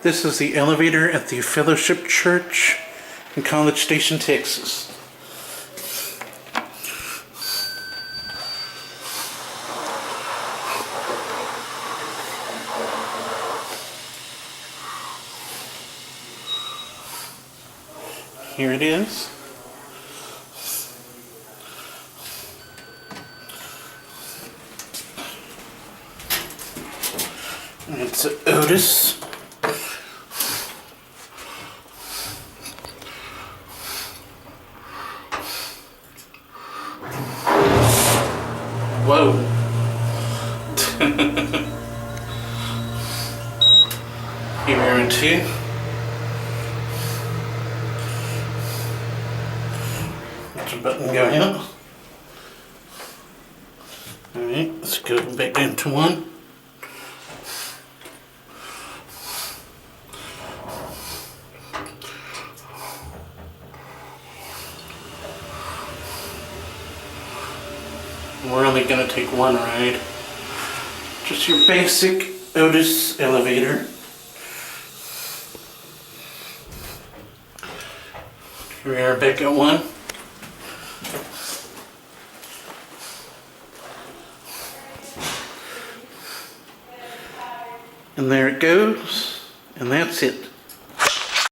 This is the elevator at the Fellowship Church in College Station, Texas. Here it is. And it's Otis. Whoa. Here and two. There's a button going up. Alright, let's go back down to one. We're only going to take one ride. Just your basic Otis elevator. Here we are back at one. And there it goes. And that's it.